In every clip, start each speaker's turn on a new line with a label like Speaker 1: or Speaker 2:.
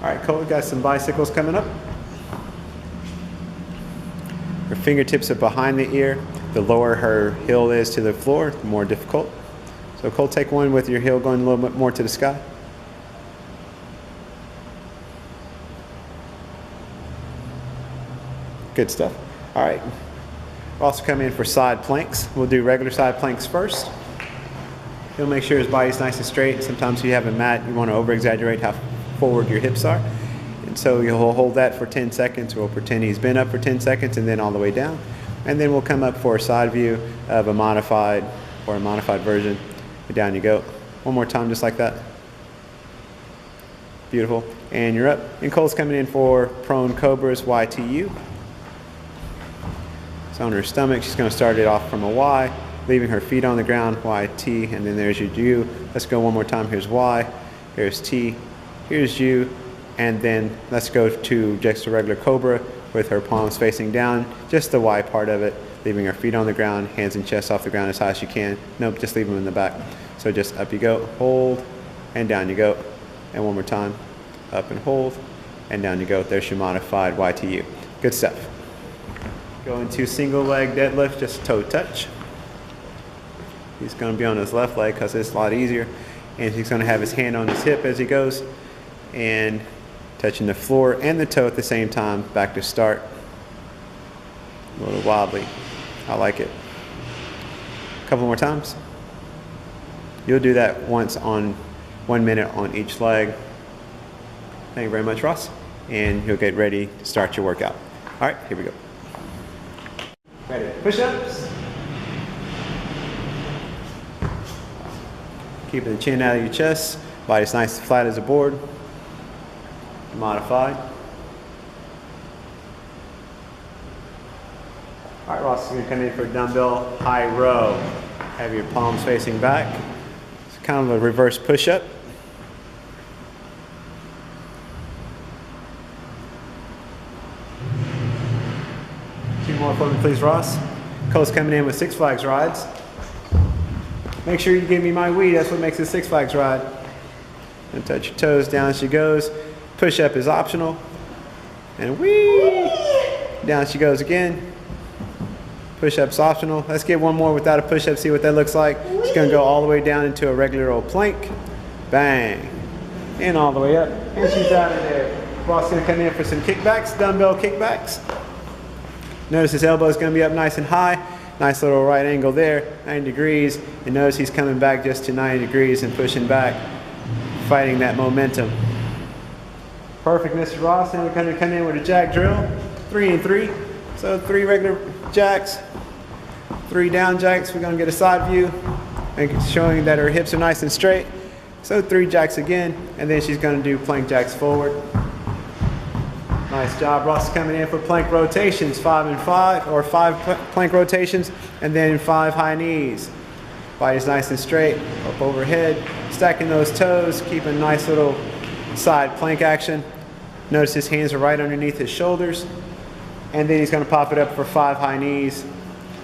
Speaker 1: All right, Cole, we got some bicycles coming up. Her fingertips are behind the ear. The lower her heel is to the floor, the more difficult. So Cole, take one with your heel going a little bit more to the sky. Good stuff. All right. We'll also come in for side planks. We'll do regular side planks first. He'll make sure his body's nice and straight. Sometimes you have a mat, you want to over-exaggerate how forward your hips are. And so you'll hold that for 10 seconds. We'll pretend he's been up for 10 seconds and then all the way down. And then we'll come up for a side view of a modified version. And down you go. One more time, just like that. Beautiful. And you're up. And Cole's coming in for prone cobras, YTU. So on her stomach, she's going to start it off from a Y, leaving her feet on the ground, YT, and then there's your U. Let's go one more time. Here's Y, here's T, here's U, and then let's go to just a regular cobra with her palms facing down, just the Y part of it, leaving her feet on the ground, hands and chest off the ground as high as you can. Nope, just leave them in the back. So just up you go, hold, and down you go. And one more time, up and hold, and down you go. There's your modified YTU. Good stuff. Go into single leg deadlift, just toe touch. He's going to be on his left leg because it's a lot easier. And he's going to have his hand on his hip as he goes and touching the floor and the toe at the same time. Back to start. A little wobbly. I like it. A couple more times. You'll do that once on 1 minute on each leg. Thank you very much, Ross. And you'll get ready to start your workout. All right, here we go. Ready? Push-ups. Keeping the chin out of your chest. Body's nice and flat as a board. Modified. All right, Ross is going to come in for a dumbbell high row. Have your palms facing back. It's kind of a reverse push-up. Two more for me, please, Ross. Cole's coming in with Six Flags rides. Make sure you give me my weed. That's what makes a Six Flags ride. And touch your toes. Down she goes. Push-up is optional. And whee! Down she goes again. Push-up's optional. Let's get one more without a push-up. See what that looks like. She's going to go all the way down into a regular old plank. Bang. And all the way up. And she's out of there. Ross is going to come in for some kickbacks. Dumbbell kickbacks. Notice his elbow is going to be up nice and high. Nice little right angle there, 90 degrees. And notice he's coming back just to 90 degrees and pushing back, fighting that momentum. Perfect, Mr. Ross. And we're going to come in with a jack drill, 3 and 3. So 3 regular jacks, 3 down jacks. We're going to get a side view, showing that her hips are nice and straight. So 3 jacks again, and then she's going to do plank jacks forward. Nice job. Ross is coming in for plank rotations, 5 and 5, or 5 plank rotations, and then 5 high knees. Body's nice and straight, up overhead, stacking those toes, keeping a nice little side plank action. Notice his hands are right underneath his shoulders, and then he's going to pop it up for 5 high knees.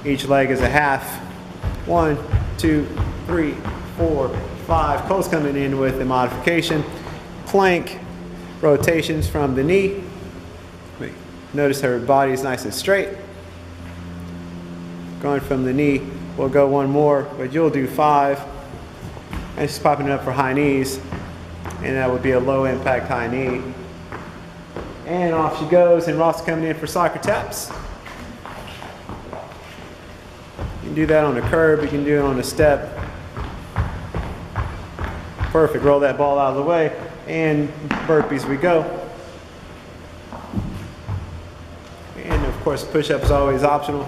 Speaker 1: Each leg is a half. 1, 2, 3, 4, 5. Cole's coming in with a modification. Plank rotations from the knee. Notice her body is nice and straight. Going from the knee, we'll go one more, but you'll do 5. And she's popping it up for high knees. And that would be a low impact high knee. And off she goes, and Ross is coming in for soccer taps. You can do that on a curb, you can do it on a step. Perfect, roll that ball out of the way, and burpees we go. And of course, push-up is always optional.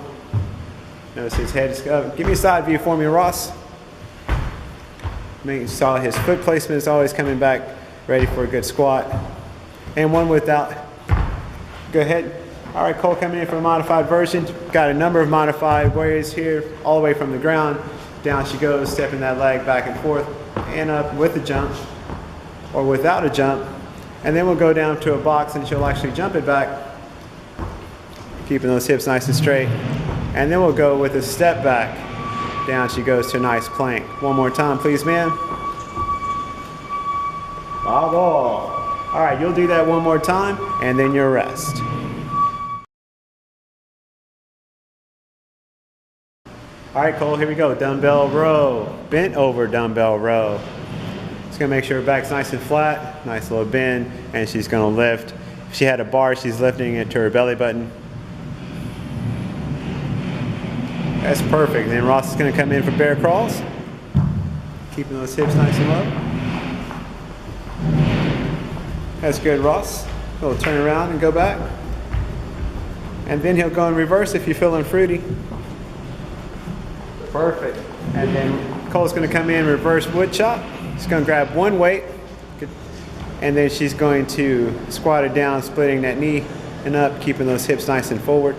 Speaker 1: Notice his head is up. Give me a side view for me, Ross. Making sure his foot placement is always coming back, ready for a good squat. And one without. Go ahead. All right, Cole coming in for a modified version. Got a number of modified ways here, all the way from the ground. Down she goes, stepping that leg back and forth, and up with a jump, or without a jump. And then we'll go down to a box, and she'll actually jump it back, keeping those hips nice and straight. And then we'll go with a step back. Down she goes to a nice plank. One more time, please, ma'am. Bravo. All right, you'll do that one more time, and then you'll rest. All right, Cole, here we go. Dumbbell row, bent over dumbbell row. Just gonna make sure her back's nice and flat, nice little bend, and she's gonna lift. If she had a bar, she's lifting it to her belly button. That's perfect. Then Ross is gonna come in for bear crawls, keeping those hips nice and low. That's good, Ross. He'll turn around and go back. And then he'll go in reverse if you're feeling fruity. Perfect. And then Cole's going to come in reverse wood chop. She's going to grab one weight. And then she's going to squat it down, splitting that knee and up, keeping those hips nice and forward.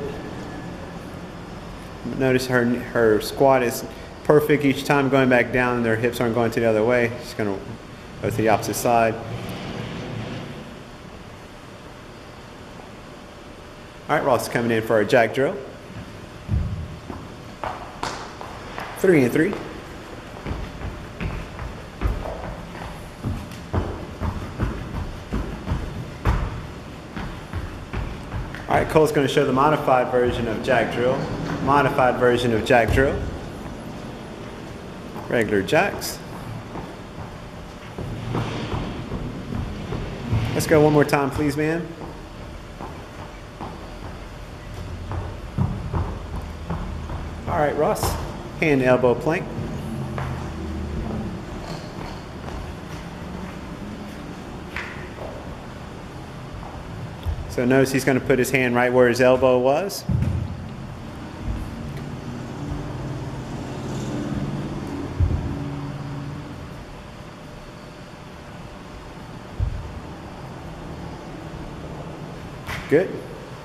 Speaker 1: Notice her squat is perfect each time going back down, and their hips aren't going to the other way. She's going to go to the opposite side. All right, Ross is coming in for our jack drill. 3 and 3. All right, Cole's going to show the modified version of jack drill. Modified version of jack drill. Regular jacks. Let's go one more time, please, man. All right, Ross, hand elbow plank. So notice he's going to put his hand right where his elbow was. Good.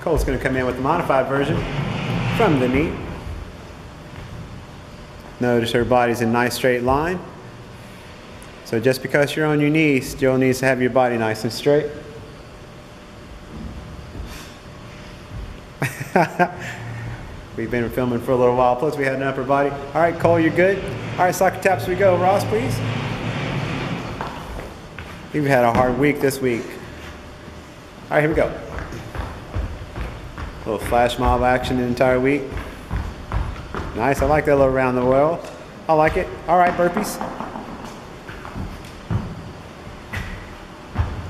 Speaker 1: Cole's going to come in with the modified version from the knee. Notice her body's in a nice straight line. So just because you're on your knees, still needs to have your body nice and straight. We've been filming for a little while, plus we had an upper body. All right, Cole, you're good. All right, soccer taps we go. Ross, please. We've had a hard week this week. All right, here we go. A little flash mob action the entire week. Nice, I like that little around the world. I like it. All right, burpees.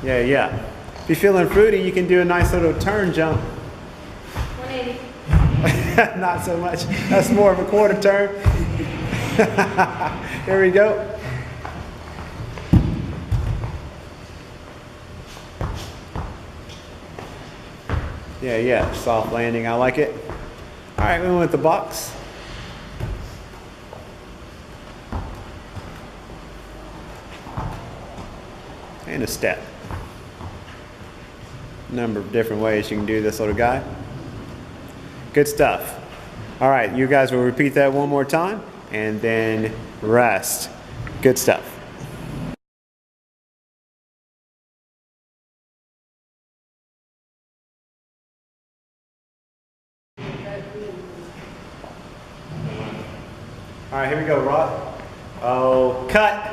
Speaker 1: Yeah. If you're feeling fruity, you can do a nice little turn jump. 180. Not so much. That's more of a quarter turn. Here we go. Yeah. Soft landing. I like it. All right, we went with the box. And a step. Number of different ways you can do this little guy. Good stuff. All right, you guys will repeat that one more time and then rest. Good stuff. All right, here we go, Rod. Oh, cut.